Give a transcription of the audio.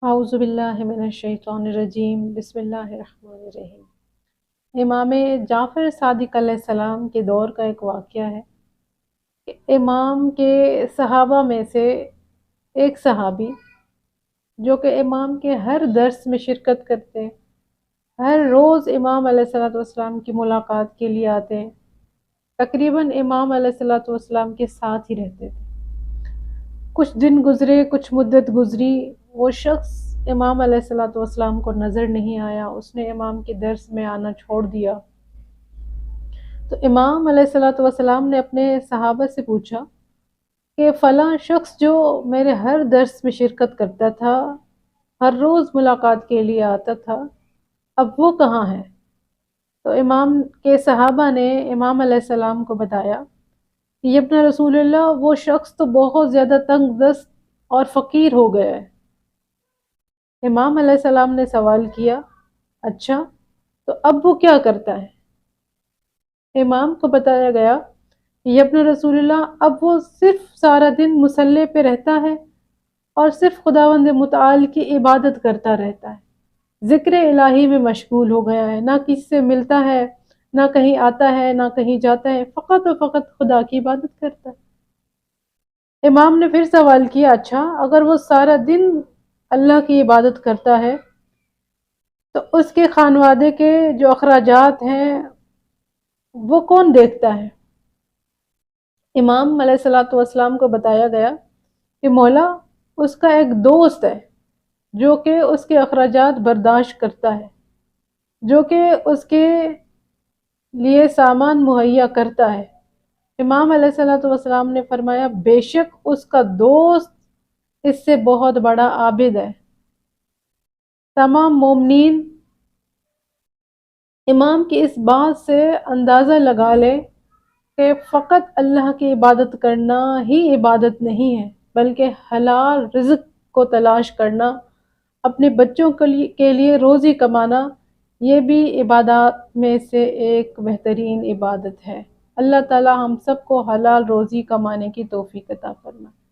اعوذ باللہ من الشیطان الرجیم بسم اللہ الرحمن الرحیم۔ امام جعفر صادق علیہ السلام کے دور کا ایک واقعہ ہے کہ امام کے صحابہ میں سے ایک صحابی جو کہ امام کے ہر درس میں شرکت کرتے ہیں، ہر روز امام علیہ السلام کی ملاقات کے لیے آتے ہیں، تقریباً امام علیہ السلام کے ساتھ ہی رہتے تھے۔ کچھ دن گزرے، کچھ مدت گزری، وہ شخص امام علیہ السلام کو نظر نہیں آیا، اس نے امام کے درس میں آنا چھوڑ دیا۔ تو امام علیہ السلام نے اپنے صحابہ سے پوچھا کہ فلاں شخص جو میرے ہر درس میں شرکت کرتا تھا، ہر روز ملاقات کے لیے آتا تھا، اب وہ کہاں ہے؟ تو امام کے صحابہ نے امام علیہ السلام کو بتایا کہ یہ ابن رسول اللہ، وہ شخص تو بہت زیادہ تنگ دست اور فقیر ہو گیا ہے۔ امام علیہ السلام نے سوال کیا، اچھا تو اب وہ کیا کرتا ہے؟ امام کو بتایا گیا کہ یہ ابن رسول اللہ، اب وہ صرف سارا دن مصلی پہ رہتا ہے اور صرف خداوند متعال کی عبادت کرتا رہتا ہے، ذکر الہی میں مشغول ہو گیا ہے، نہ کسی سے ملتا ہے، نہ کہیں آتا ہے، نہ کہیں جاتا ہے، فقط و فقط خدا کی عبادت کرتا ہے۔ امام نے پھر سوال کیا، اچھا اگر وہ سارا دن اللہ کی عبادت کرتا ہے تو اس کے خانوادے کے جو اخراجات ہیں وہ کون دیکھتا ہے؟ امام علیہ السلام کو بتایا گیا کہ مولا، اس کا ایک دوست ہے جو کہ اس کے اخراجات برداشت کرتا ہے، جو کہ اس کے لیے سامان مہیا کرتا ہے۔ امام علیہ السلام نے فرمایا، بے شک اس کا دوست اس سے بہت بڑا عابد ہے۔ تمام مومنین امام کی اس بات سے اندازہ لگا لے کہ فقط اللہ کی عبادت کرنا ہی عبادت نہیں ہے، بلکہ حلال رزق کو تلاش کرنا، اپنے بچوں کے لیے روزی کمانا، یہ بھی عبادات میں سے ایک بہترین عبادت ہے۔ اللہ تعالی ہم سب کو حلال روزی کمانے کی توفیق عطا فرمائے۔